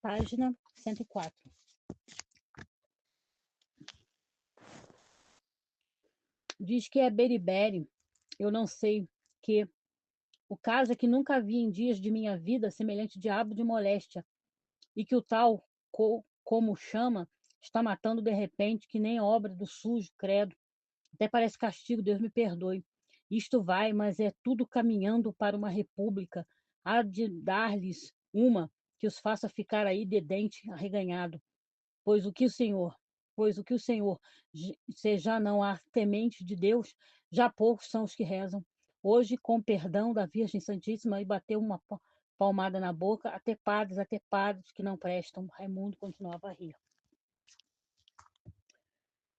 página 104. Diz que é beriberi, eu não sei que. O caso é que nunca vi em dias de minha vida semelhante diabo de moléstia, e que o tal, como chama, está matando de repente, que nem obra do sujo, credo. Até parece castigo, Deus me perdoe. Isto vai, mas é tudo caminhando para uma república. Há de dar-lhes uma que os faça ficar aí de dente arreganhado. Pois o que o Senhor, se já não há temente de Deus, já poucos são os que rezam. Hoje, com perdão da Virgem Santíssima, e bateu uma palmada na boca, até padres que não prestam. Raimundo continuava a rir.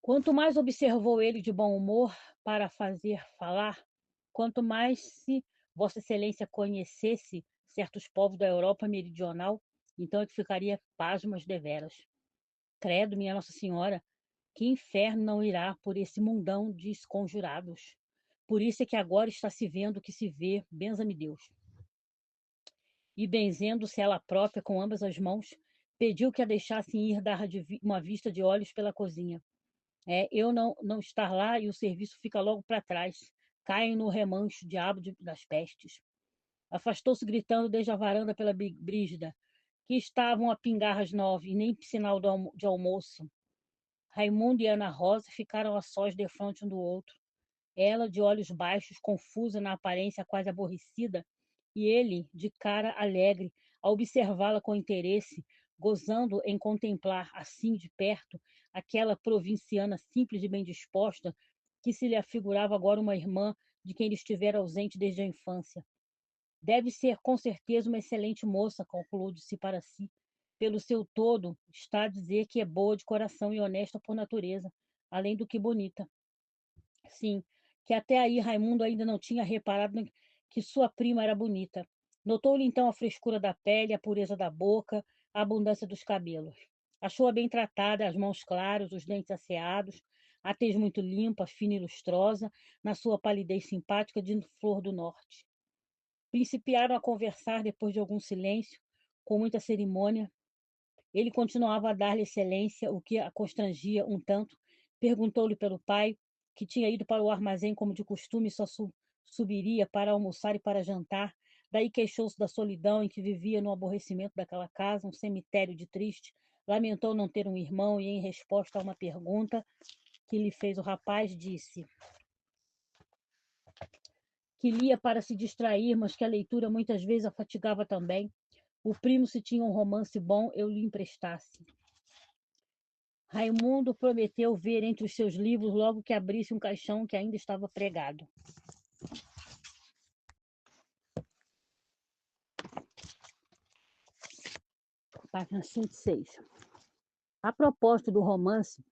Quanto mais observou ele de bom humor para fazer falar, quanto mais se Vossa Excelência conhecesse certos povos da Europa meridional, então é que ficaria pasmas deveras. Credo, minha Nossa Senhora, que inferno não irá por esse mundão de esconjurados. Por isso é que agora está se vendo o que se vê, benza-me Deus. E benzendo-se ela própria com ambas as mãos, pediu que a deixassem ir dar uma vista de olhos pela cozinha. Eu não estar lá e o serviço fica logo para trás. Caem no remancho, diabo das pestes. Afastou-se gritando desde a varanda pela Brígida, que estavam a pingar às 9 e nem sinal de almoço. Raimundo e Ana Rosa ficaram a sós defronte um do outro. Ela, de olhos baixos, confusa na aparência, quase aborrecida, e ele, de cara alegre, a observá-la com interesse, gozando em contemplar, assim de perto, aquela provinciana simples e bem disposta, que se lhe afigurava agora uma irmã de quem ele estivera ausente desde a infância. Deve ser, com certeza, uma excelente moça, calculou de si para si. Pelo seu todo, está a dizer que é boa de coração e honesta por natureza, além do que bonita. Sim, que até aí Raimundo ainda não tinha reparado que sua prima era bonita. Notou-lhe então a frescura da pele, a pureza da boca, a abundância dos cabelos. Achou-a bem tratada, as mãos claras, os dentes asseados, a tez muito limpa, fina e lustrosa, na sua palidez simpática de flor do norte. Principiaram a conversar depois de algum silêncio, com muita cerimônia. Ele continuava a dar-lhe excelência, o que a constrangia um tanto. Perguntou-lhe pelo pai, que tinha ido para o armazém como de costume e só subiria para almoçar e para jantar. Daí queixou-se da solidão em que vivia no aborrecimento daquela casa, um cemitério de triste. Lamentou não ter um irmão e, em resposta a uma pergunta que lhe fez o rapaz, disse que lia para se distrair, mas que a leitura muitas vezes a fatigava também. O primo, se tinha um romance bom, eu lhe emprestasse. Raimundo prometeu ver entre os seus livros logo que abrisse um caixão que ainda estava pregado. Página 106. A propósito do romance,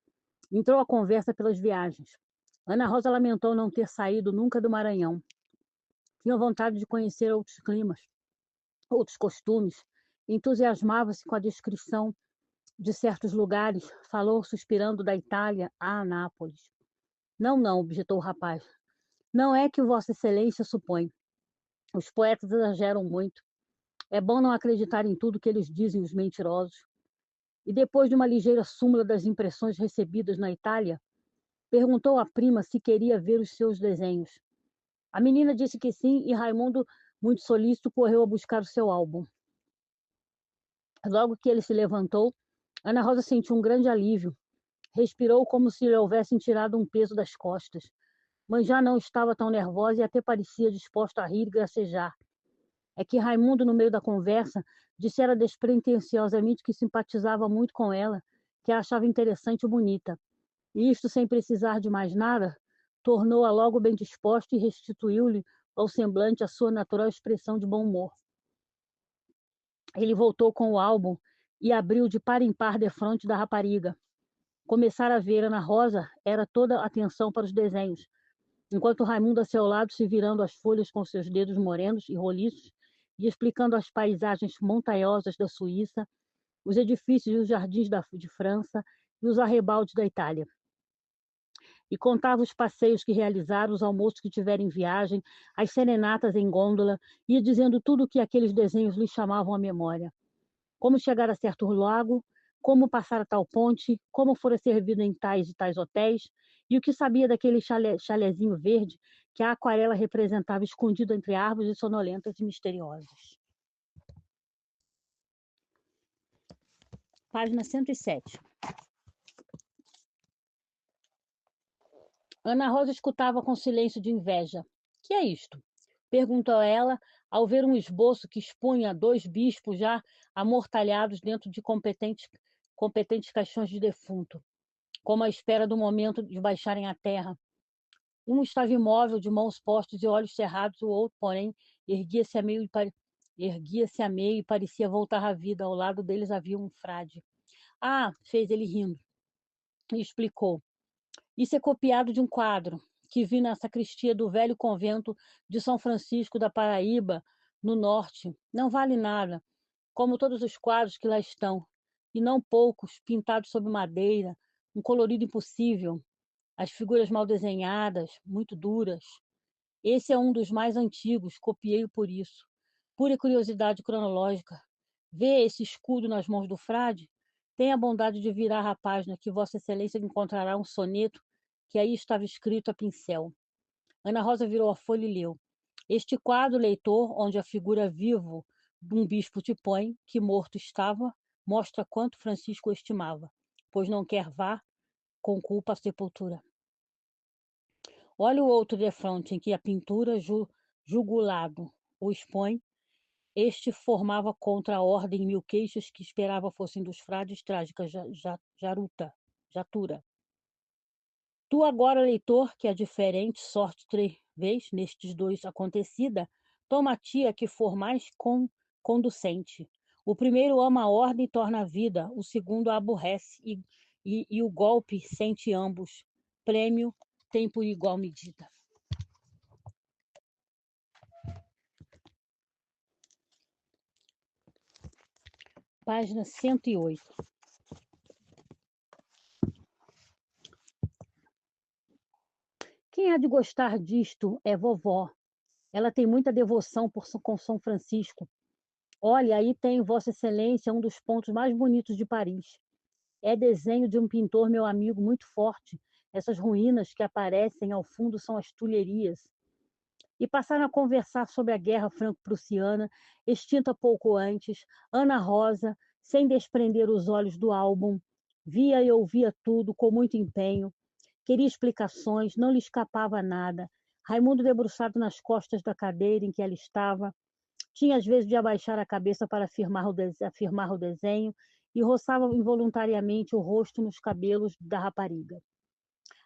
entrou a conversa pelas viagens. Ana Rosa lamentou não ter saído nunca do Maranhão. Tinha vontade de conhecer outros climas, outros costumes. Entusiasmava-se com a descrição de certos lugares. Falou, suspirando, da Itália a Anápolis. Não, objetou o rapaz. Não é que Vossa Excelência supõe. Os poetas exageram muito. É bom não acreditar em tudo que eles dizem, os mentirosos. E depois de uma ligeira súmula das impressões recebidas na Itália, perguntou à prima se queria ver os seus desenhos. A menina disse que sim, e Raimundo, muito solícito, correu a buscar o seu álbum. Logo que ele se levantou, Ana Rosa sentiu um grande alívio. Respirou como se lhe houvessem tirado um peso das costas, mas já não estava tão nervosa e até parecia disposta a rir e gracejar. É que Raimundo, no meio da conversa, dissera despretensiosamente que simpatizava muito com ela, que a achava interessante e bonita. E isto, sem precisar de mais nada, tornou-a logo bem disposta e restituiu-lhe ao semblante a sua natural expressão de bom humor. Ele voltou com o álbum e abriu de par em par defronte da rapariga. Começara a ver Ana Rosa, era toda atenção para os desenhos, enquanto Raimundo a seu lado se virando as folhas com seus dedos morenos e roliços e explicando as paisagens montanhosas da Suíça, os edifícios e os jardins de França e os arrabaldes da Itália. E contava os passeios que realizaram, os almoços que tiveram em viagem, as serenatas em gôndola, ia dizendo tudo o que aqueles desenhos lhe chamavam à memória. como chegar a certo lago, como passar a tal ponte, como fora servido em tais e tais hotéis, e o que sabia daquele chalezinho verde que a aquarela representava escondido entre árvores sonolentas e misteriosas. Página 107. Ana Rosa escutava com silêncio de inveja. Que é isto? Perguntou ela, ao ver um esboço que expunha 2 bispos já amortalhados dentro de competentes caixões de defunto, como à espera do momento de baixarem à terra. Um estava imóvel, de mãos postas e olhos cerrados, o outro, porém, erguia-se a meio e parecia voltar à vida. Ao lado deles havia um frade. Ah, fez ele rindo, e explicou. Isso é copiado de um quadro que vi na sacristia do velho convento de São Francisco da Paraíba, no norte. Não vale nada, como todos os quadros que lá estão, e não poucos, pintados sobre madeira, um colorido impossível, as figuras mal desenhadas, muito duras. Esse é um dos mais antigos, copiei-o por isso. Pura curiosidade cronológica. Vê esse escudo nas mãos do frade? Tenha a bondade de virar a página, que Vossa Excelência encontrará um soneto que aí estava escrito a pincel. Ana Rosa virou a folha e leu. Este quadro, leitor, onde a figura vivo de um bispo te põe, que morto estava, mostra quanto Francisco o estimava, pois não quer vá com culpa à sepultura. Olha o outro defronte, em que a pintura jugulado o expõe. Este formava contra a ordem 1000 queixas que esperava fossem dos frades trágica jatura. Tu agora, leitor, que a diferente sorte 3 vezes nestes 2 acontecida, toma-te a que for mais conducente. O primeiro ama a ordem e torna a vida, o segundo a aborrece e o golpe sente ambos. Prêmio tem por igual medida. Página 108. Quem há de gostar disto é vovó. Ela tem muita devoção com São Francisco. Olha, aí tem Vossa Excelência um dos pontos mais bonitos de Paris. É desenho de um pintor, meu amigo, muito forte. Essas ruínas que aparecem ao fundo são as Tulherias. E passaram a conversar sobre a Guerra Franco-Prussiana, extinta pouco antes. Ana Rosa, sem desprender os olhos do álbum, via e ouvia tudo com muito empenho. Queria explicações, não lhe escapava nada. Raimundo, debruçado nas costas da cadeira em que ela estava, tinha às vezes de abaixar a cabeça para afirmar o desenho e roçava involuntariamente o rosto nos cabelos da rapariga.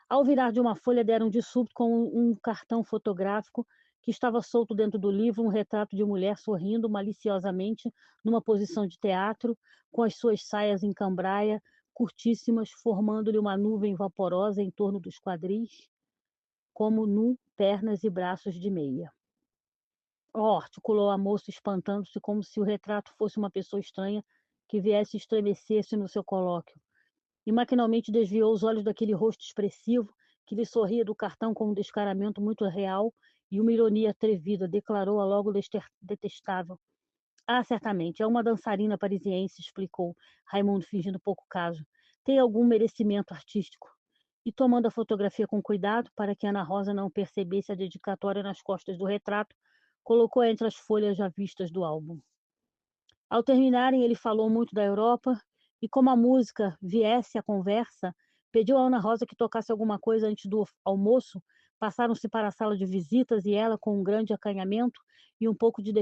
Ao virar de uma folha, deram de súbito com um cartão fotográfico que estava solto dentro do livro, um retrato de mulher sorrindo maliciosamente numa posição de teatro, com as suas saias em cambraia, curtíssimas, formando-lhe uma nuvem vaporosa em torno dos quadris, como nu, pernas e braços de meia. Oh, articulou a moça, espantando-se como se o retrato fosse uma pessoa estranha que viesse estremecer-se no seu colóquio. E maquinalmente desviou os olhos daquele rosto expressivo que lhe sorria do cartão com um descaramento muito real e uma ironia atrevida. Declarou-a logo detestável. Ah, certamente, é uma dançarina parisiense, explicou Raimundo, fingindo pouco caso. Tem algum merecimento artístico. E tomando a fotografia com cuidado, para que Ana Rosa não percebesse a dedicatória nas costas do retrato, colocou entre as folhas já vistas do álbum. Ao terminarem, ele falou muito da Europa e, como a música viesse à conversa, pediu a Ana Rosa que tocasse alguma coisa antes do almoço. Passaram-se para a sala de visitas e ela, com um grande acanhamento e um pouco de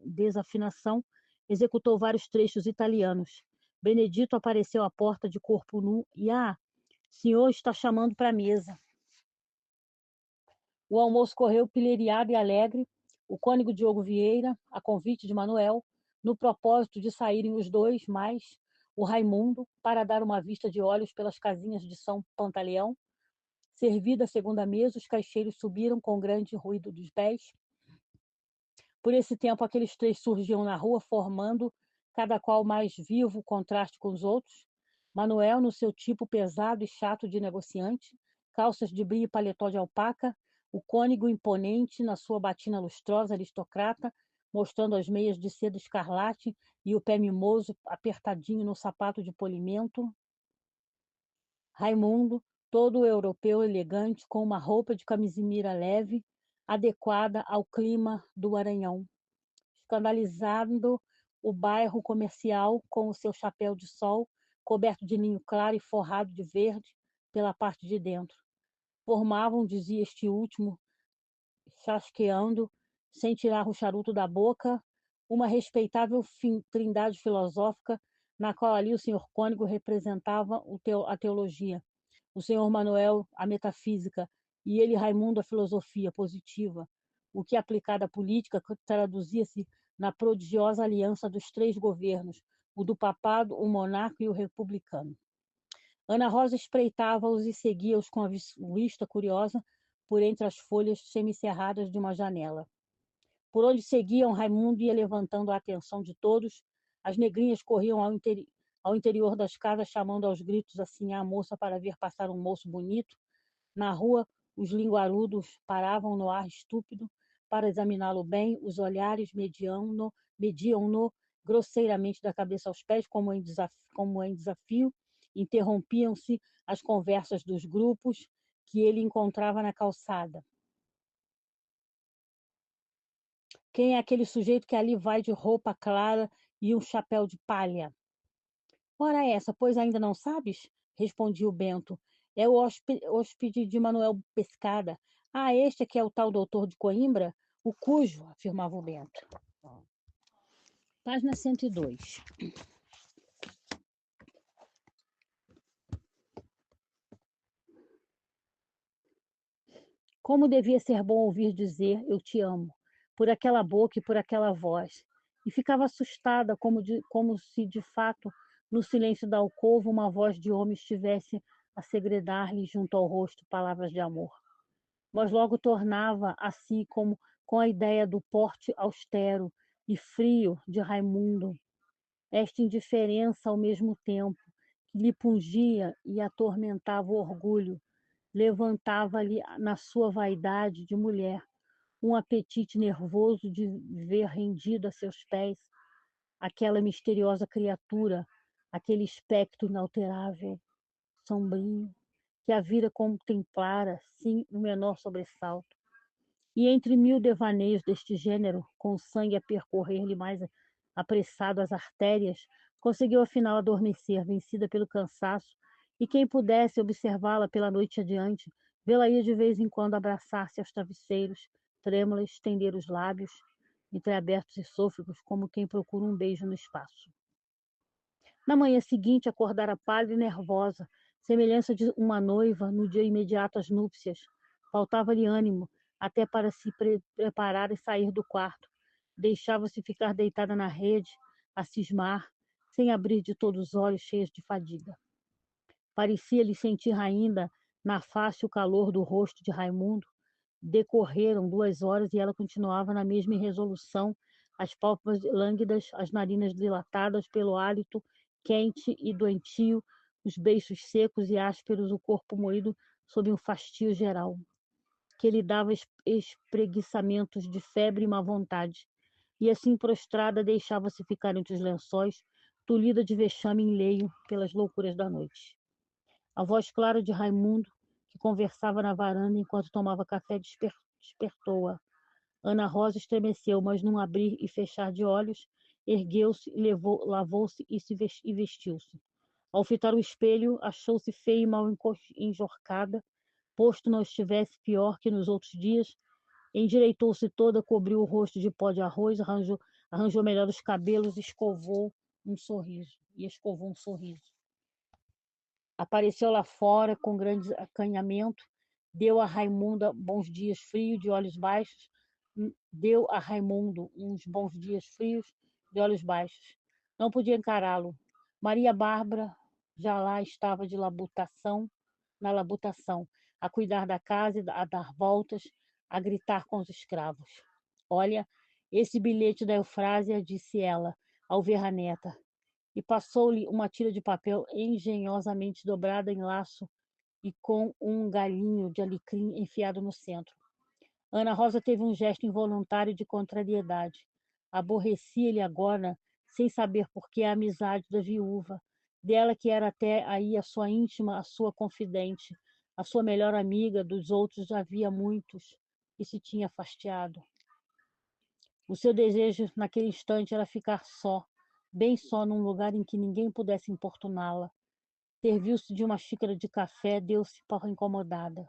desafinação, executou vários trechos italianos. Benedito apareceu à porta de corpo nu e senhor está chamando para a mesa. O almoço correu pilheriado e alegre. O cônego Diogo Vieira, a convite de Manuel, no propósito de saírem os dois, mais o Raimundo, para dar uma vista de olhos pelas casinhas de São Pantaleão. Servida a segunda mesa, os caixeiros subiram com grande ruído dos pés. Por esse tempo, aqueles 3 surgiam na rua, formando, cada qual mais vivo contraste com os outros. Manuel, no seu tipo pesado e chato de negociante, calças de brim e paletó de alpaca, o cônego imponente na sua batina lustrosa aristocrata, mostrando as meias de seda escarlate e o pé mimoso apertadinho no sapato de polimento. Raimundo, todo europeu elegante, com uma roupa de camisimira leve, adequada ao clima do Maranhão, escandalizando o bairro comercial com o seu chapéu de sol, coberto de linho claro e forrado de verde pela parte de dentro. Formavam, dizia este último, chasqueando, sem tirar o charuto da boca, uma respeitável trindade filosófica, na qual ali o senhor Cônego representava a teologia, o senhor Manuel a metafísica e ele, Raimundo, a filosofia positiva, o que, aplicada à política, traduzia-se na prodigiosa aliança dos três governos, o do papado, o monarca e o republicano. Ana Rosa espreitava-os e seguia-os com a vista curiosa por entre as folhas semicerradas de uma janela. Por onde seguiam, Raimundo ia levantando a atenção de todos. As negrinhas corriam ao interior das casas, chamando aos gritos assim a moça para ver passar um moço bonito. Na rua, os linguarudos paravam no ar estúpido para examiná-lo bem. Os olhares mediam-no grosseiramente da cabeça aos pés, como em desafio. Interrompiam-se as conversas dos grupos que ele encontrava na calçada. Quem é aquele sujeito que ali vai de roupa clara e um chapéu de palha? Ora essa, pois ainda não sabes? Respondia o Bento. É o hóspede de Manuel Pescada. Ah, este é que é o tal doutor de Coimbra? O cujo, afirmava o Bento. Página 102. Como devia ser bom ouvir dizer eu te amo, por aquela boca e por aquela voz. E ficava assustada, como se de fato, no silêncio da alcova, uma voz de homem estivesse a segredar-lhe junto ao rosto palavras de amor. Mas logo tornava a si como com a ideia do porte austero e frio de Raimundo, esta indiferença ao mesmo tempo, que lhe pungia e atormentava o orgulho, levantava-lhe na sua vaidade de mulher um apetite nervoso de ver rendido a seus pés aquela misteriosa criatura, aquele espectro inalterável, sombrio, que a vira contemplara sem o menor sobressalto. E entre mil devaneios deste gênero, com o sangue a percorrer-lhe mais apressado as artérias, conseguiu afinal adormecer, vencida pelo cansaço, e quem pudesse observá-la pela noite adiante, vê-la ia de vez em quando abraçar-se aos travesseiros, trêmula, estender os lábios, entreabertos e sôfregos, como quem procura um beijo no espaço. Na manhã seguinte, acordara pálida e nervosa, semelhança de uma noiva no dia imediato às núpcias. Faltava-lhe ânimo, até para se preparar e sair do quarto. Deixava-se ficar deitada na rede, a cismar, sem abrir de todos os olhos, cheias de fadiga. Parecia-lhe sentir ainda na face o calor do rosto de Raimundo. Decorreram 2 horas e ela continuava na mesma irresolução, as pálpebras lânguidas, as narinas dilatadas pelo hálito quente e doentio, os beiços secos e ásperos, o corpo moído sob um fastio geral, que lhe dava espreguiçamentos de febre e má vontade. E assim prostrada deixava-se ficar entre os lençóis, tolhida de vexame enleio pelas loucuras da noite. A voz clara de Raimundo, que conversava na varanda enquanto tomava café, despertou-a. Ana Rosa estremeceu, mas num abrir e fechar de olhos, ergueu-se, lavou-se e vestiu-se. Ao fitar o espelho, achou-se feia e mal enjorcada, posto não estivesse pior que nos outros dias. Endireitou-se toda, cobriu o rosto de pó de arroz, arranjou melhor os cabelos, escovou um sorriso. Apareceu lá fora com grande acanhamento, deu a Raimunda bons dias frios, de olhos baixos, deu a Raimundo uns bons dias frios, de olhos baixos. Não podia encará-lo. Maria Bárbara já lá estava na labutação, a cuidar da casa, a dar voltas, a gritar com os escravos. Olha, esse bilhete da Eufrásia, disse ela, ao ver a neta, e passou-lhe uma tira de papel engenhosamente dobrada em laço e com um galinho de alecrim enfiado no centro. Ana Rosa teve um gesto involuntário de contrariedade. Aborrecia-lhe agora, sem saber por que, a amizade da viúva, dela que era até aí a sua íntima, a sua confidente, a sua melhor amiga. Dos outros havia muitos que se tinha afastado. O seu desejo naquele instante era ficar só, bem só, num lugar em que ninguém pudesse importuná-la. Serviu-se de uma xícara de café, deu-se por incomodada.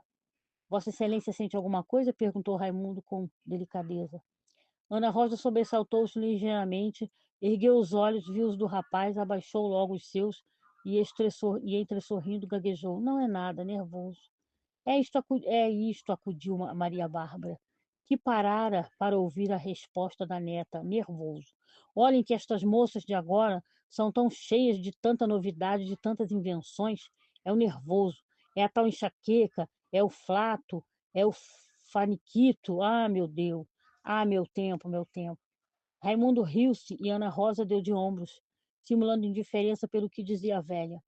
Vossa Excelência sente alguma coisa? Perguntou Raimundo com delicadeza. Ana Rosa sobressaltou-se ligeiramente, ergueu os olhos, viu os do rapaz, abaixou logo os seus e entre sorrindo, gaguejou. Não é nada, nervoso. É isto, acudiu Maria Bárbara, que parara para ouvir a resposta da neta, nervoso. Olhem que estas moças de agora são tão cheias de tanta novidade, de tantas invenções. É o nervoso, é a tal enxaqueca, é o flato, é o faniquito. Ah, meu Deus! Ah, meu tempo, meu tempo. Raimundo riu-se e Ana Rosa deu de ombros, simulando indiferença pelo que dizia a velha.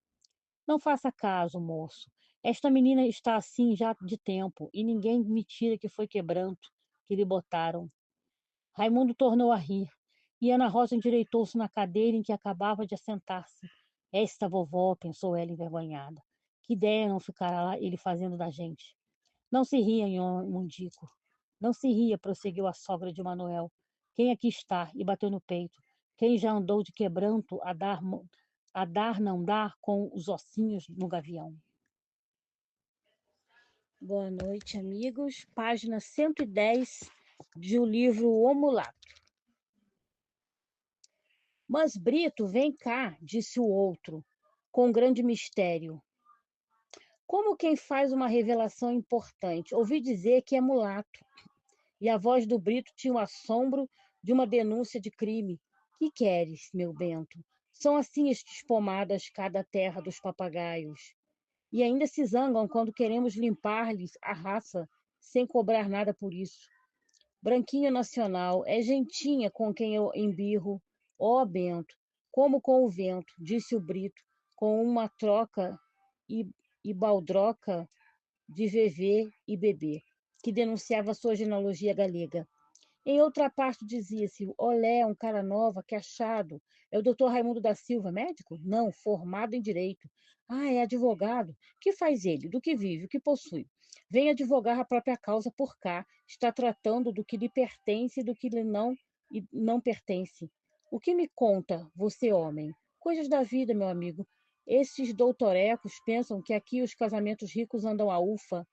Não faça caso, moço. Esta menina está assim já de tempo, e ninguém me tira que foi quebranto que lhe botaram. Raimundo tornou a rir, e Ana Rosa endireitou-se na cadeira em que acabava de assentar-se. Esta vovó, pensou ela envergonhada. Que ideia não ficará lá ele fazendo da gente. Não se ria, Mundico. Não se ria, prosseguiu a sogra de Manuel. Quem aqui está? E bateu no peito. Quem já andou de quebranto a dar não dar com os ossinhos no gavião. Boa noite, amigos. Página 110 do livro O Mulato. Mas, Brito, vem cá, disse o outro, com grande mistério. Como quem faz uma revelação importante. Ouvi dizer que é mulato. E a voz do Brito tinha o assombro de uma denúncia de crime. Que queres, meu Bento? São assim estes pomadas cada terra dos papagaios. E ainda se zangam quando queremos limpar-lhes a raça, sem cobrar nada por isso. Branquinho nacional, é gentinha com quem eu embirro. Ó, Bento, como com o vento, disse o Brito, com uma troca e, e baldroca de VV e bebê, que denunciava sua genealogia galega. Em outra parte dizia-se: Olé, um cara nova, que achado. É o doutor Raimundo da Silva, médico? Não, formado em direito. Ah, é advogado. Que faz ele? Do que vive? O que possui? Vem advogar a própria causa por cá. Está tratando do que lhe pertence e do que lhe não pertence. O que me conta, você homem? Coisas da vida, meu amigo. Esses doutorecos pensam que aqui os casamentos ricos andam a ufa.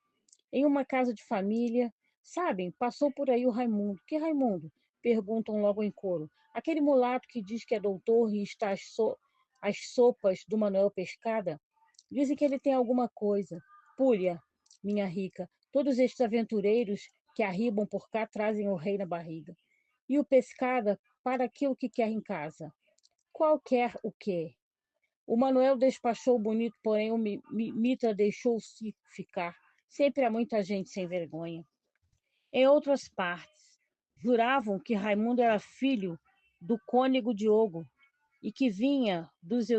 Em uma casa de família, sabem, passou por aí o Raimundo. Que Raimundo? Perguntam logo em coro. Aquele mulato que diz que é doutor e está às sopas do Manuel Pescada? Dizem que ele tem alguma coisa. Pulha, minha rica, todos estes aventureiros que arribam por cá trazem o rei na barriga. E o Pescada, para que o que quer em casa? Qualquer o quê? O Manuel despachou o bonito, porém o Mitra deixou-se ficar. Sempre há muita gente sem vergonha. Em outras partes, juravam que Raimundo era filho do cônego Diogo e que vinha dos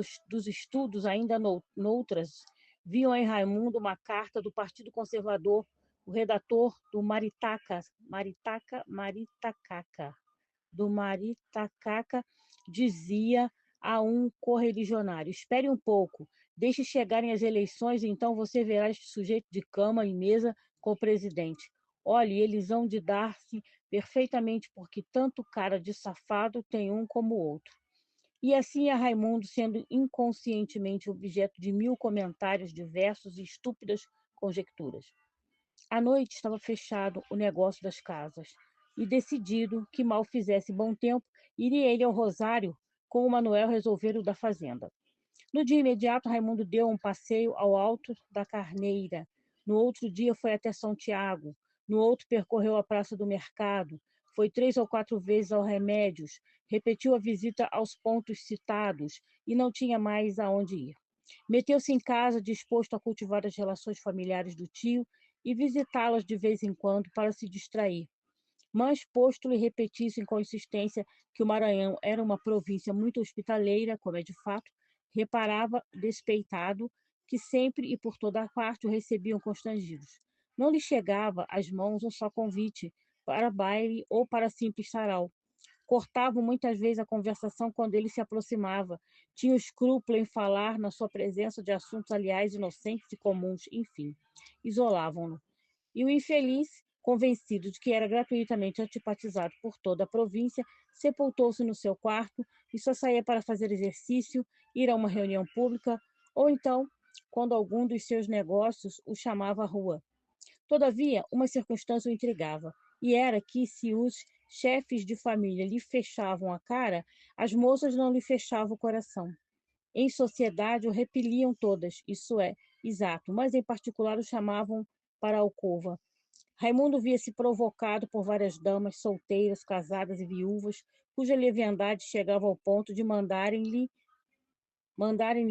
estudos ainda noutras. Viam em Raimundo uma carta do Partido Conservador, o redator do Maritacaca dizia a um correligionário: espere um pouco, deixe chegarem as eleições e então você verá este sujeito de cama e mesa com o presidente. Olhe, eles hão de dar-se perfeitamente, porque tanto cara de safado tem um como o outro. E assim ia Raimundo, sendo inconscientemente objeto de 1000 comentários diversos e estúpidas conjecturas. À noite estava fechado o negócio das casas, e decidido que mal fizesse bom tempo, iria ele ao Rosário com o Manuel resolver o da fazenda. No dia imediato, Raimundo deu um passeio ao Alto da Carneira. No outro dia foi até São Tiago. No outro percorreu a Praça do Mercado. Foi 3 ou 4 vezes ao Remédios. Repetiu a visita aos pontos citados e não tinha mais aonde ir. Meteu-se em casa, disposto a cultivar as relações familiares do tio e visitá-las de vez em quando para se distrair. Mas, posto lhe repetisse com insistência que o Maranhão era uma província muito hospitaleira, como é de fato, reparava, despeitado, que sempre e por toda a parte o recebiam constrangidos. Não lhe chegava às mãos um só convite para baile ou para simples sarau. Cortavam muitas vezes a conversação quando ele se aproximava. Tinham escrúpulo em falar na sua presença de assuntos, aliás, inocentes e comuns, enfim. Isolavam-no. E o infeliz, convencido de que era gratuitamente antipatizado por toda a província, sepultou-se no seu quarto e só saía para fazer exercício, ir a uma reunião pública, ou então, quando algum dos seus negócios o chamava à rua. Todavia, uma circunstância o intrigava, e era que, se os chefes de família lhe fechavam a cara, as moças não lhe fechavam o coração. Em sociedade o repeliam todas, isso é, exato, mas em particular o chamavam para a alcova. Raimundo via-se provocado por várias damas solteiras, casadas e viúvas, cuja leviandade chegava ao ponto de mandarem-lhe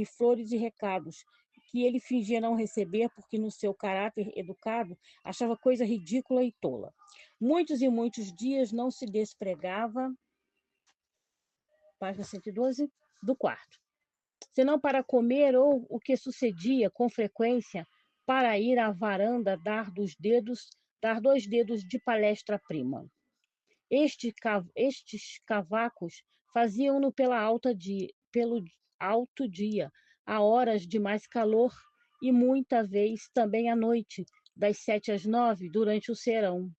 flores e recados, que ele fingia não receber porque, no seu caráter educado, achava coisa ridícula e tola. Muitos e muitos dias não se despregava, página 112, do quarto, senão para comer ou, o que sucedia com frequência, para ir à varanda dar 2 dedos de palestra-prima. Estes cavacos faziam-no pelo alto dia, a horas de mais calor e muita vez também à noite, das 7 às 9, durante o serão.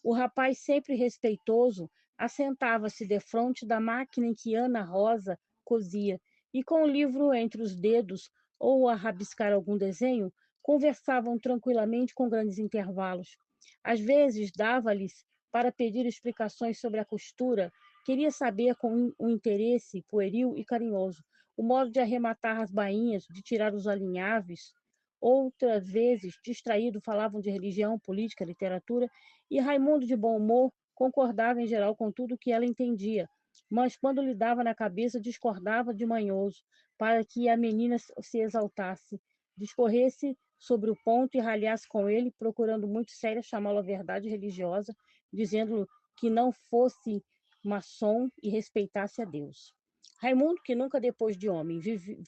O rapaz, sempre respeitoso, assentava-se defronte da máquina em que Ana Rosa cosia e, com o livro entre os dedos ou a rabiscar algum desenho, conversavam tranquilamente com grandes intervalos. Às vezes dava-lhes para pedir explicações sobre a costura, queria saber com um interesse pueril e carinhoso o modo de arrematar as bainhas, de tirar os alinhaves. Outras vezes, distraído, falavam de religião, política, literatura, e Raimundo, de bom humor, concordava em geral com tudo o que ela entendia, mas quando lhe dava na cabeça, discordava de manhoso, para que a menina se exaltasse, discorresse sobre o ponto e ralhasse com ele, procurando muito séria chamá-lo à verdade religiosa, dizendo-lhe que não fosse maçom e respeitasse a Deus. Raimundo, que nunca depois de homem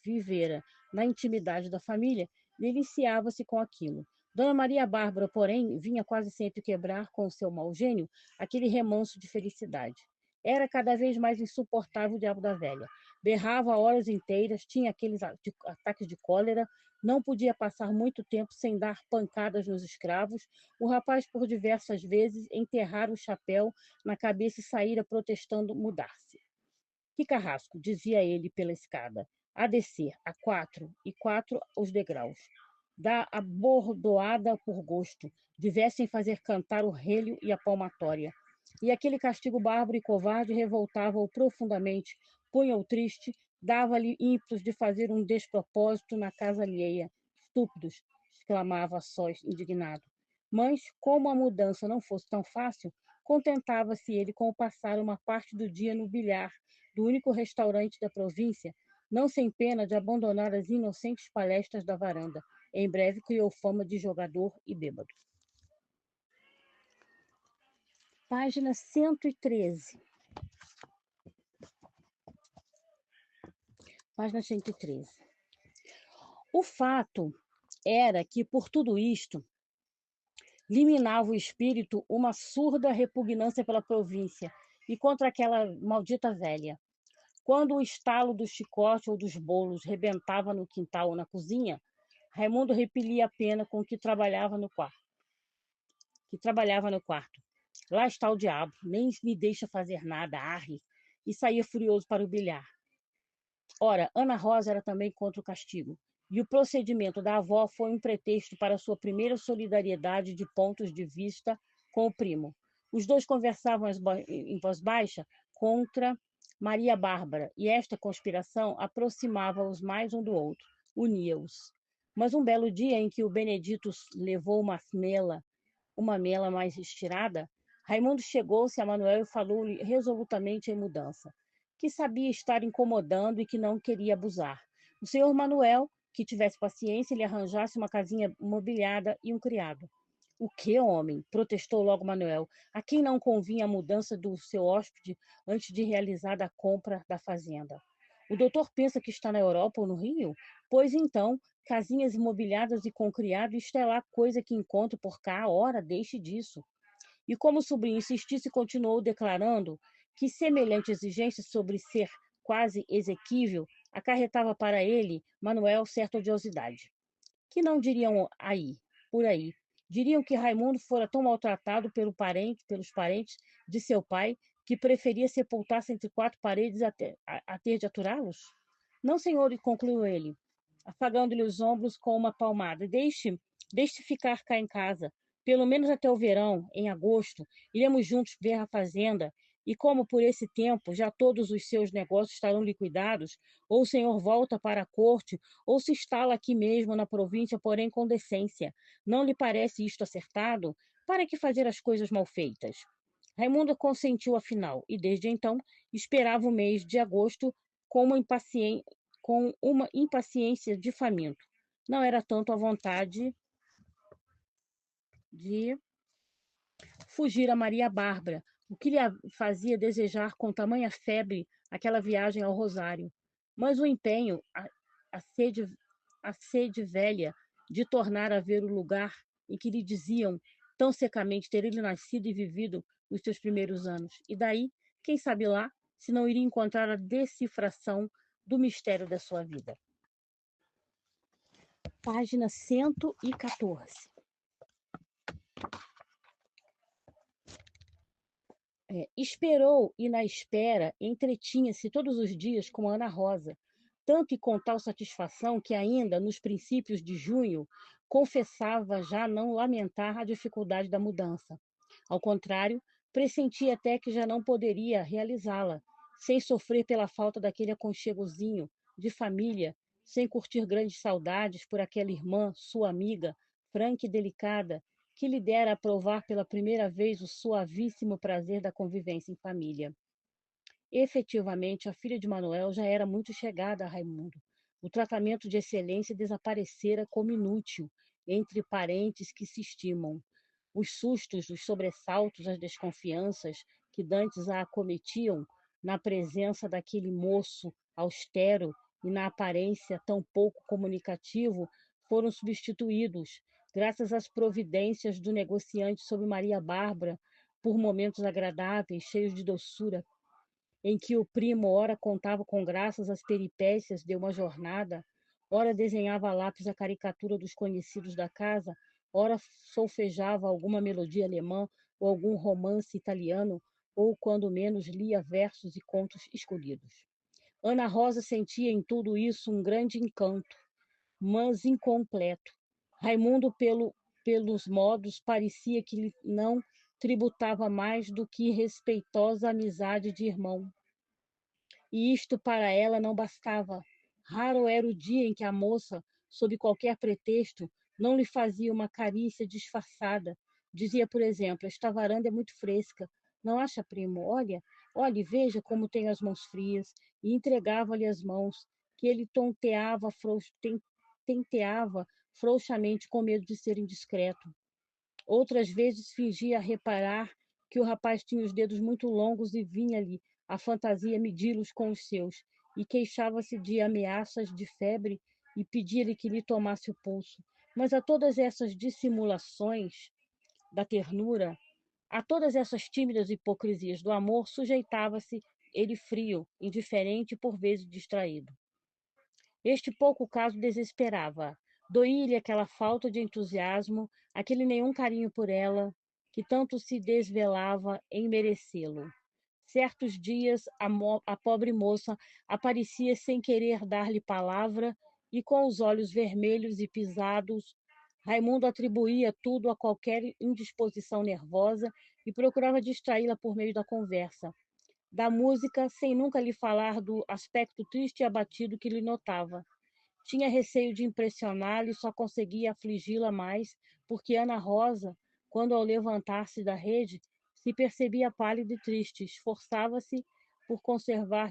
vivera na intimidade da família, deliciava-se com aquilo. Dona Maria Bárbara, porém, vinha quase sempre quebrar com o seu mau gênio aquele remanso de felicidade. Era cada vez mais insuportável o diabo da velha. Berrava horas inteiras, tinha aqueles ataques de cólera, não podia passar muito tempo sem dar pancadas nos escravos. O rapaz, por diversas vezes, enterrara o chapéu na cabeça e saíra protestando mudar-se. Que carrasco, dizia ele pela escada, a descer, a 4 e 4 os degraus. Da abordoada por gosto, devessem fazer cantar o relho e a palmatória. E aquele castigo bárbaro e covarde revoltava-o profundamente, punha-o triste, dava-lhe ímpetos de fazer um despropósito na casa alheia. Estúpidos, exclamava a sós, indignado. Mas, como a mudança não fosse tão fácil, contentava-se ele com passar uma parte do dia no bilhar do único restaurante da província, não sem pena de abandonar as inocentes palestras da varanda. Em breve criou fama de jogador e bêbado. Página 113. Página 113. O fato era que, por tudo isto, lhe minava o espírito uma surda repugnância pela província e contra aquela maldita velha. Quando o estalo do chicote ou dos bolos rebentava no quintal ou na cozinha, Raimundo repelia a pena com que trabalhava no quarto. Lá está o diabo, nem me deixa fazer nada, arre, e saía furioso para o bilhar. Ora, Ana Rosa era também contra o castigo, e o procedimento da avó foi um pretexto para sua primeira solidariedade de pontos de vista com o primo. Os dois conversavam em voz baixa contra Maria Bárbara, e esta conspiração aproximava-os mais um do outro, unia-os. Mas um belo dia em que o Benedito levou uma mela mais estirada, Raimundo chegou-se a Manuel e falou-lhe resolutamente em mudança, que sabia estar incomodando e que não queria abusar. O senhor Manuel, que tivesse paciência, lhe arranjasse uma casinha mobiliada e um criado. O que, homem? Protestou logo Manuel. A quem não convinha a mudança do seu hóspede antes de realizar a compra da fazenda? O doutor pensa que está na Europa ou no Rio? Pois então, casinhas imobiliadas e com criado, isto é lá coisa que encontro por cá, ora, deixe disso. E como o sobrinho insistisse, continuou declarando que semelhante exigência sobre ser quase exequível acarretava para ele, Manuel, certa odiosidade. Que não diriam aí, por aí? Diriam que Raimundo fora tão maltratado pelos parentes de seu pai que preferia sepultar-se entre quatro paredes a ter de aturá-los? Não, senhor, concluiu ele, afagando-lhe os ombros com uma palmada. Deixe ficar cá em casa. Pelo menos até o verão, em agosto, iremos juntos ver a fazenda, e como por esse tempo já todos os seus negócios estarão liquidados, ou o senhor volta para a corte, ou se instala aqui mesmo na província, porém com decência. Não lhe parece isto acertado? Para que fazer as coisas mal feitas? Raimundo consentiu afinal, e desde então esperava o mês de agosto com uma impaciência de faminto. Não era tanto a vontade de fugir a Maria Bárbara, o que lhe fazia desejar com tamanha febre aquela viagem ao Rosário, mas o empenho, a sede, a sede velha de tornar a ver o lugar em que lhe diziam tão secamente ter ele nascido e vivido os seus primeiros anos. E daí, quem sabe lá, se não iria encontrar a decifração do mistério da sua vida. Página 114. Esperou e na espera entretinha-se todos os dias com Ana Rosa, tanto e com tal satisfação que ainda nos princípios de junho confessava já não lamentar a dificuldade da mudança. Ao contrário, pressentia até que já não poderia realizá-la, sem sofrer pela falta daquele aconchegozinho de família, sem curtir grandes saudades por aquela irmã, sua amiga, franca e delicada, que lhe dera a provar pela primeira vez o suavíssimo prazer da convivência em família. Efetivamente, a filha de Manuel já era muito chegada a Raimundo. O tratamento de excelência desaparecera como inútil entre parentes que se estimam. Os sustos, os sobressaltos, as desconfianças que dantes a acometiam na presença daquele moço austero e na aparência tão pouco comunicativo foram substituídos, graças às providências do negociante sobre Maria Bárbara, por momentos agradáveis, cheios de doçura, em que o primo ora contava com graças às peripécias de uma jornada, ora desenhava a lápis a caricatura dos conhecidos da casa, ora solfejava alguma melodia alemã ou algum romance italiano, ou, quando menos, lia versos e contos escolhidos. Ana Rosa sentia em tudo isso um grande encanto, mas incompleto. Raimundo, pelos modos, parecia que lhe não tributava mais do que respeitosa amizade de irmão. E isto para ela não bastava. Raro era o dia em que a moça, sob qualquer pretexto, não lhe fazia uma carícia disfarçada. Dizia, por exemplo, esta varanda é muito fresca. Não acha, primo? Olhe, veja como tenho as mãos frias. E entregava-lhe as mãos, que ele tenteava frouxamente com medo de ser indiscreto. Outras vezes fingia reparar que o rapaz tinha os dedos muito longos e vinha-lhe a fantasia medi-los com os seus, e queixava-se de ameaças de febre e pedia-lhe que lhe tomasse o pulso. Mas a todas essas dissimulações da ternura, a todas essas tímidas hipocrisias do amor, sujeitava-se ele frio, indiferente e por vezes distraído. Este pouco caso desesperava. Doía-lhe aquela falta de entusiasmo, aquele nenhum carinho por ela, que tanto se desvelava em merecê-lo. Certos dias, a pobre moça aparecia sem querer dar-lhe palavra e, com os olhos vermelhos e pisados, Raimundo atribuía tudo a qualquer indisposição nervosa e procurava distraí-la por meio da conversa, da música, sem nunca lhe falar do aspecto triste e abatido que lhe notava. Tinha receio de impressioná-la e só conseguia afligi-la mais, porque Ana Rosa, quando ao levantar-se da rede, se percebia pálida e triste, esforçava-se por conservar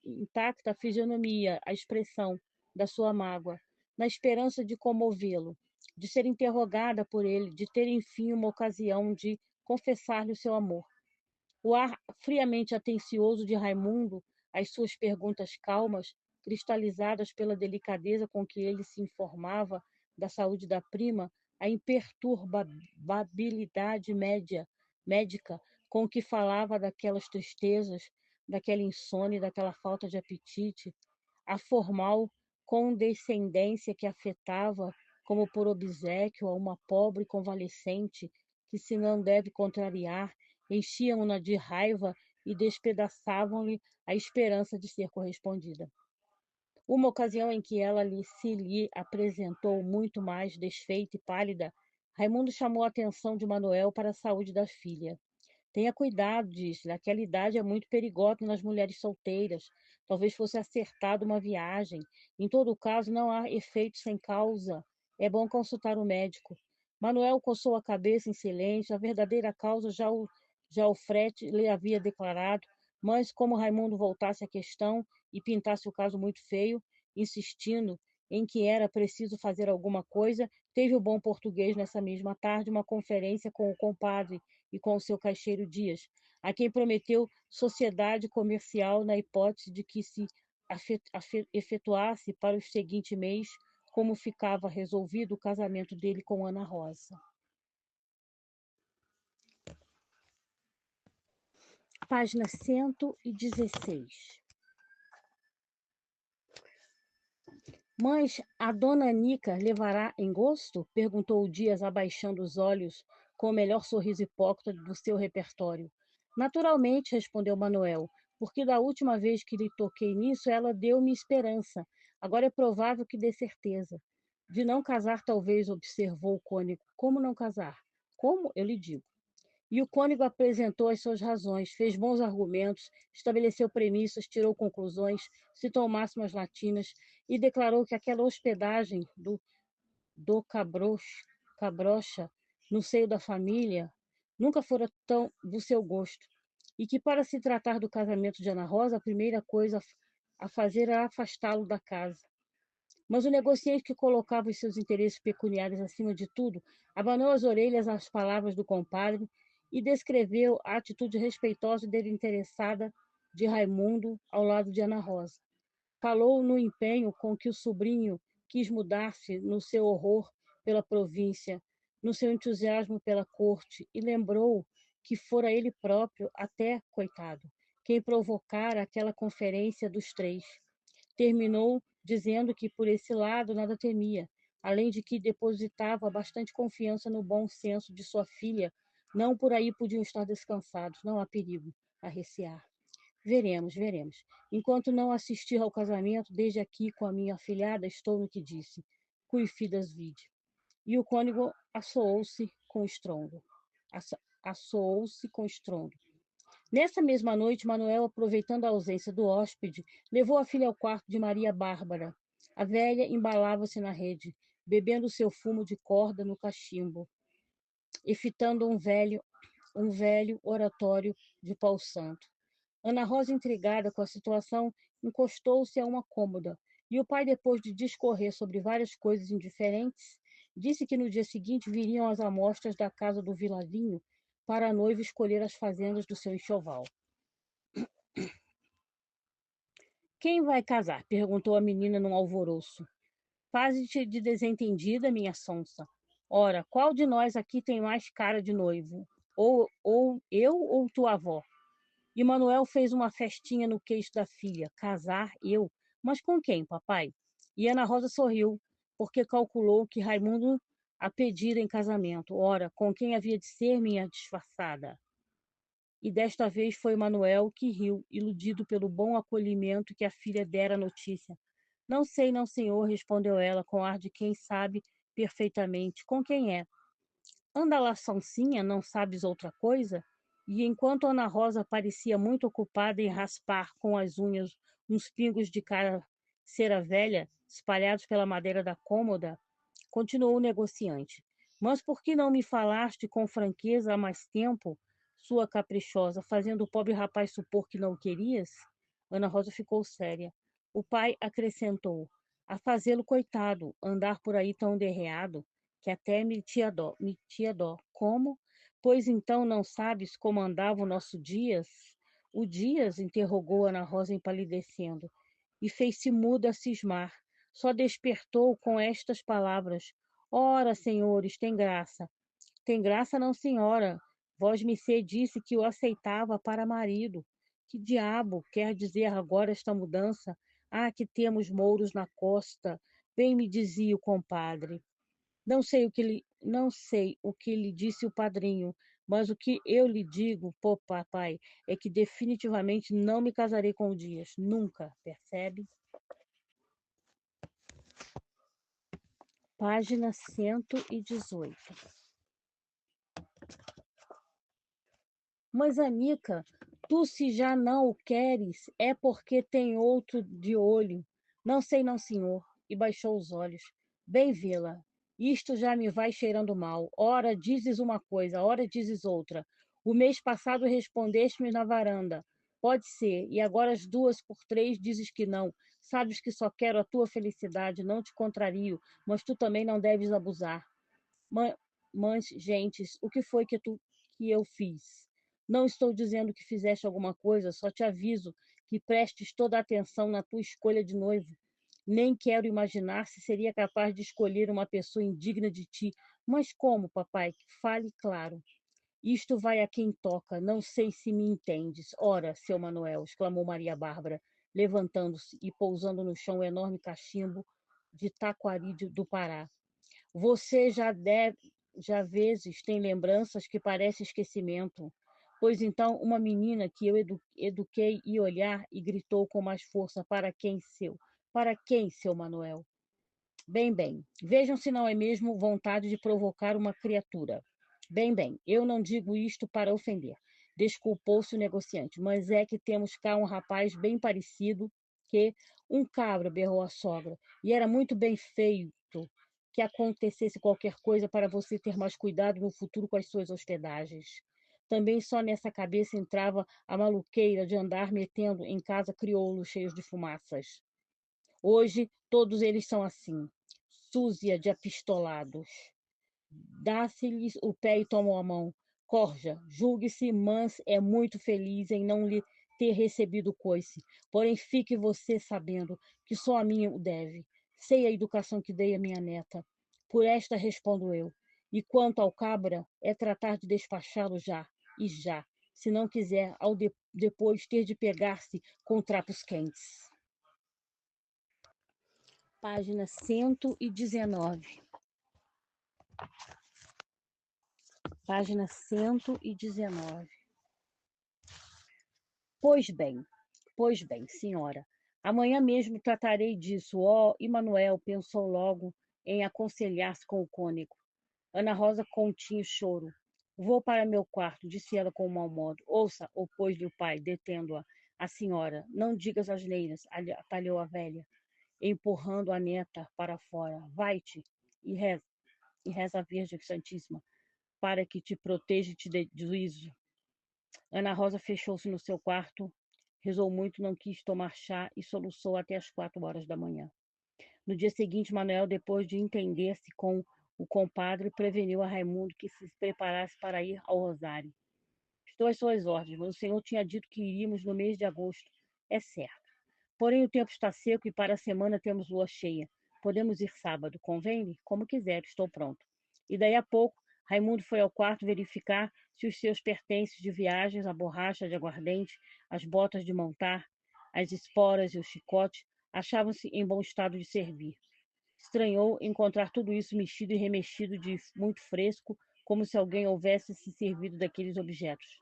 intacta a fisionomia, a expressão da sua mágoa, na esperança de comovê-lo, de ser interrogada por ele, de ter enfim uma ocasião de confessar-lhe o seu amor. O ar friamente atencioso de Raimundo, as suas perguntas calmas, cristalizadas pela delicadeza com que ele se informava da saúde da prima, a imperturbabilidade médica, com que falava daquelas tristezas, daquela insônia, daquela falta de apetite, a formal condescendência que afetava, como por obséquio, a uma pobre convalescente que se não deve contrariar, enchiam-na de raiva e despedaçavam-lhe a esperança de ser correspondida. Uma ocasião em que ela se lhe apresentou muito mais desfeita e pálida, Raimundo chamou a atenção de Manuel para a saúde da filha. Tenha cuidado, disse-lhe, aquela idade é muito perigosa nas mulheres solteiras. Talvez fosse acertada uma viagem. Em todo caso, não há efeito sem causa. É bom consultar o médico. Manuel coçou a cabeça em silêncio. A verdadeira causa já o frete lhe havia declarado, mas como Raimundo voltasse à questão e pintasse o caso muito feio, insistindo em que era preciso fazer alguma coisa, teve o bom português nessa mesma tarde uma conferência com o compadre e com o seu caixeiro Dias, a quem prometeu sociedade comercial na hipótese de que se efetuasse para o seguinte mês, como ficava resolvido o casamento dele com Ana Rosa. Página 116. Mas a dona Nica levará em gosto? Perguntou o Dias, abaixando os olhos com o melhor sorriso hipócrita do seu repertório. Naturalmente, respondeu Manuel, porque da última vez que lhe toquei nisso, ela deu-me esperança. Agora é provável que dê certeza. De não casar, talvez, observou o cônego. Como não casar? Como? Eu lhe digo. E o cônego apresentou as suas razões, fez bons argumentos, estabeleceu premissas, tirou conclusões, citou máximas latinas e declarou que aquela hospedagem do cabrocha no seio da família nunca fora tão do seu gosto, e que para se tratar do casamento de Ana Rosa, a primeira coisa a fazer era afastá-lo da casa. Mas o negociante, que colocava os seus interesses pecuniários acima de tudo, abanou as orelhas às palavras do compadre e descreveu a atitude respeitosa e desinteressada de Raimundo ao lado de Ana Rosa. Falou no empenho com que o sobrinho quis mudar-se, no seu horror pela província, no seu entusiasmo pela corte, e lembrou que fora ele próprio, até, coitado, quem provocara aquela conferência dos três. Terminou dizendo que por esse lado nada temia, além de que depositava bastante confiança no bom senso de sua filha. Não por aí podiam estar descansados, não há perigo a recear. Veremos, veremos. Enquanto não assistir ao casamento, desde aqui com a minha afilhada, estou no que disse. Cui fidas vide. E o cônego assoou-se com estrondo. Assoou-se com estrondo. Nessa mesma noite, Manuel, aproveitando a ausência do hóspede, levou a filha ao quarto de Maria Bárbara. A velha embalava-se na rede, bebendo seu fumo de corda no cachimbo, e fitando um velho oratório de pau santo. Ana Rosa, intrigada com a situação, encostou-se a uma cômoda, e o pai, depois de discorrer sobre várias coisas indiferentes, disse que no dia seguinte viriam as amostras da casa do Vilarinho para a noiva escolher as fazendas do seu enxoval. Quem vai casar? Perguntou a menina num alvoroço. Faze-te de desentendida, minha sonsa. Ora, qual de nós aqui tem mais cara de noivo? Ou eu ou tua avó? E Manuel fez uma festinha no queixo da filha. Casar, eu? Mas com quem, papai? E Ana Rosa sorriu, porque calculou que Raimundo a pedira em casamento. Ora, com quem havia de ser, minha disfarçada? E desta vez foi Manuel que riu, iludido pelo bom acolhimento que a filha dera à notícia. Não sei, não, senhor, respondeu ela, com ar de quem sabe perfeitamente. Com quem é? Anda lá, sonsinha, não sabes outra coisa? E enquanto Ana Rosa parecia muito ocupada em raspar com as unhas uns pingos de cera velha espalhados pela madeira da cômoda, continuou o negociante. Mas por que não me falaste com franqueza há mais tempo, sua caprichosa, fazendo o pobre rapaz supor que não o querias? Ana Rosa ficou séria. O pai acrescentou: a fazê-lo coitado, andar por aí tão derreado, que até me tinha dó, me tinha dó. Como? Pois então não sabes como andava o nosso Dias? O Dias? Interrogou Ana Rosa empalidecendo, e fez-se muda a cismar. Só despertou com estas palavras: ora, senhores, tem graça. Tem graça não, senhora. Vosmecê disse que o aceitava para marido. Que diabo quer dizer agora esta mudança? Ah, que temos mouros na costa. Bem me dizia o compadre. Não sei o que lhe disse o padrinho, mas o que eu lhe digo, pô, papai, é que definitivamente não me casarei com o Dias. Nunca, percebe? Página 118. Mas, Anica, tu se já não o queres, é porque tem outro de olho. Não sei não, senhor. E baixou os olhos. Bem vê-la. Isto já me vai cheirando mal. Ora dizes uma coisa, ora dizes outra. O mês passado respondeste-me na varanda. Pode ser, e agora as 2 por 3 dizes que não. Sabes que só quero a tua felicidade, não te contrario, mas tu também não deves abusar. Mas, gentes, o que foi que eu fiz? Não estou dizendo que fizeste alguma coisa, só te aviso que prestes toda a atenção na tua escolha de noivo. Nem quero imaginar se seria capaz de escolher uma pessoa indigna de ti. Mas como, papai? Fale claro. Isto vai a quem toca, não sei se me entendes. Ora, seu Manuel, exclamou Maria Bárbara, levantando-se e pousando no chão o enorme cachimbo de taquari do Pará. Você já vezes tem lembranças que parecem esquecimento. Pois então, uma menina que eu eduquei e olhar e gritou com mais força: Para quem, seu? Para quem, seu Manuel? Bem, bem, vejam se não é mesmo vontade de provocar uma criatura. Bem, bem, eu não digo isto para ofender. Desculpou-se o negociante, mas é que temos cá um rapaz bem parecido que um cabra, berrou a sogra, e era muito bem feito que acontecesse qualquer coisa para você ter mais cuidado no futuro com as suas hospedagens. Também só nessa cabeça entrava a maluqueira de andar metendo em casa crioulos cheios de fumaças. Hoje todos eles são assim, súzia de apistolados. Dá-se-lhes o pé e tomam a mão. Corja, julgue-se, mas é muito feliz em não lhe ter recebido o coice. Porém, fique você sabendo que só a mim o deve. Sei a educação que dei à minha neta. Por esta respondo eu. E quanto ao cabra, é tratar de despachá-lo já, e já, se não quiser, depois ter de pegar-se com trapos quentes. Página 119. Página 119. Pois bem, senhora. Amanhã mesmo tratarei disso. Oh, e Manuel pensou logo em aconselhar-se com o cônego. Ana Rosa continha o choro. Vou para meu quarto, disse ela com mau modo. Ouça, opôs-lhe o pai, detendo-a. A senhora, não digas asneiras, atalhou a velha, empurrando a neta para fora. Vai-te e reza a Virgem Santíssima, para que te proteja e te dê juízo. Ana Rosa fechou-se no seu quarto, rezou muito, não quis tomar chá e soluçou até as 4 horas da manhã. No dia seguinte, Manuel, depois de entender-se com o compadre, preveniu a Raimundo que se preparasse para ir ao Rosário. Estou às suas ordens, mas o senhor tinha dito que iríamos no mês de agosto. É certo. Porém, o tempo está seco e para a semana temos lua cheia. Podemos ir sábado, convém-lhe? Como quiser, estou pronto. E daí a pouco, Raimundo foi ao quarto verificar se os seus pertences de viagens, a borracha de aguardente, as botas de montar, as esporas e o chicote, achavam-se em bom estado de servir. Estranhou encontrar tudo isso mexido e remexido de muito fresco, como se alguém houvesse se servido daqueles objetos.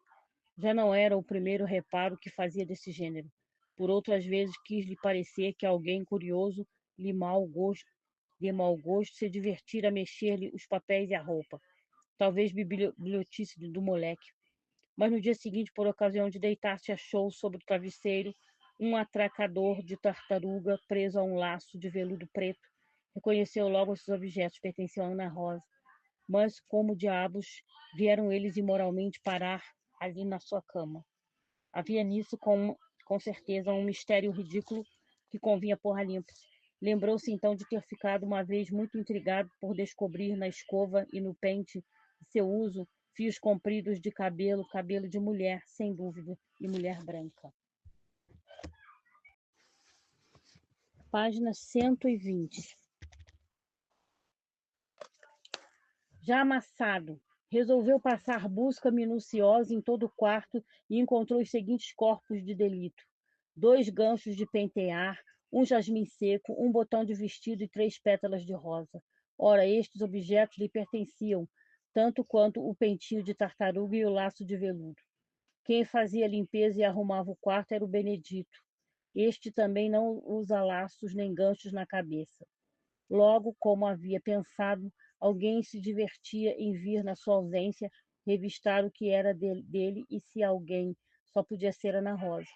Já não era o primeiro reparo que fazia desse gênero. Por outras vezes quis-lhe parecer que alguém curioso de mau gosto se divertira a mexer-lhe os papéis e a roupa. Talvez bilhotice do moleque. Mas no dia seguinte, por ocasião de deitar-se, achou sobre o travesseiro um atracador de tartaruga preso a um laço de veludo preto. Reconheceu logo esses objetos, pertenciam a Ana Rosa. Mas como diabos vieram eles imoralmente parar ali na sua cama? Havia nisso, com certeza, um mistério ridículo que convinha pôr a limpo. Lembrou-se então de ter ficado uma vez muito intrigado por descobrir na escova e no pente de seu uso fios compridos de cabelo de mulher, sem dúvida, e mulher branca. Página 120. Já amassado, Resolveu passar busca minuciosa em todo o quarto e encontrou os seguintes corpos de delito: 2 ganchos de pentear, um jasmim seco, um botão de vestido e 3 pétalas de rosa. Ora, estes objetos lhe pertenciam, tanto quanto o pentinho de tartaruga e o laço de veludo. Quem fazia a limpeza e arrumava o quarto era o Benedito. Este também não usa laços nem ganchos na cabeça. Logo, como havia pensado, alguém se divertia em vir na sua ausência revistar o que era dele e se alguém só podia ser Ana Rosa.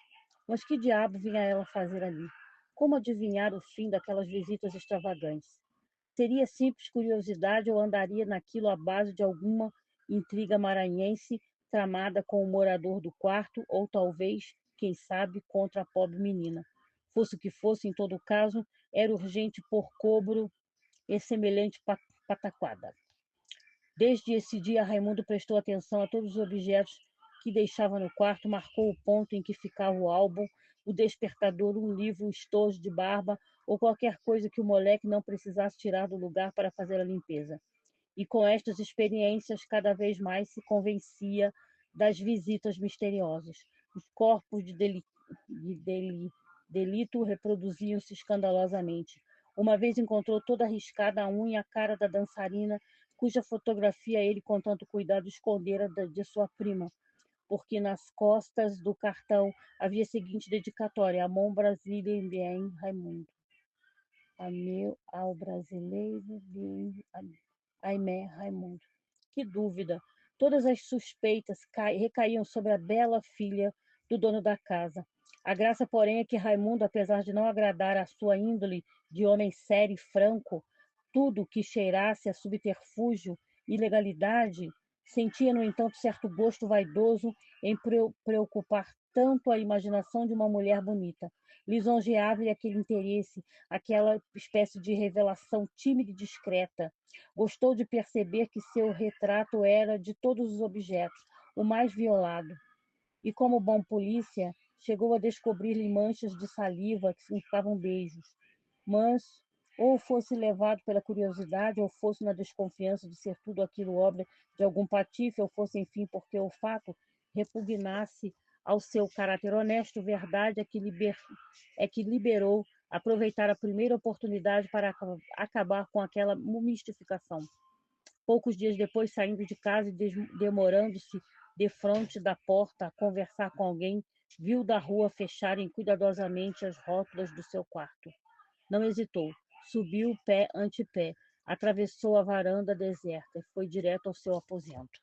Mas que diabo vinha ela fazer ali? Como adivinhar o fim daquelas visitas extravagantes? Seria simples curiosidade ou andaria naquilo à base de alguma intriga maranhense tramada com o morador do quarto ou talvez, quem sabe, contra a pobre menina? Fosse o que fosse, em todo caso, era urgente pôr cobro e semelhante pataquada. Desde esse dia, Raimundo prestou atenção a todos os objetos que deixava no quarto, marcou o ponto em que ficava o álbum, o despertador, um livro, o estojo de barba ou qualquer coisa que o moleque não precisasse tirar do lugar para fazer a limpeza. E com estas experiências, cada vez mais se convencia das visitas misteriosas. Os corpos delito reproduziam-se escandalosamente. Uma vez encontrou toda arriscada a unha e a cara da dançarina, cuja fotografia ele com tanto cuidado escondera de sua prima, porque nas costas do cartão havia a seguinte dedicatória: Amor brasileiro bien Raimundo. Ao brasileiro bien Aimé Raimundo. Que dúvida! Todas as suspeitas recaíam sobre a bela filha do dono da casa. A graça, porém, é que Raimundo, apesar de não agradar à sua índole de homem sério e franco, tudo que cheirasse a subterfúgio e ilegalidade, sentia, no entanto, certo gosto vaidoso em preocupar tanto a imaginação de uma mulher bonita. Lisonjeava-lhe aquele interesse, aquela espécie de revelação tímida e discreta. Gostou de perceber que seu retrato era, de todos os objetos, o mais violado. E, como bom polícia, chegou a descobrir-lhe manchas de saliva que significavam beijos. Mas, ou fosse levado pela curiosidade, ou fosse na desconfiança de ser tudo aquilo obra de algum patife, ou fosse, enfim, porque o fato repugnasse ao seu caráter honesto, verdade é que liberou aproveitar a primeira oportunidade para acabar com aquela mistificação. Poucos dias depois, saindo de casa e demorando-se defronte da porta a conversar com alguém, viu da rua fecharem cuidadosamente as rótulas do seu quarto. Não hesitou, subiu pé ante pé, atravessou a varanda deserta e foi direto ao seu aposento.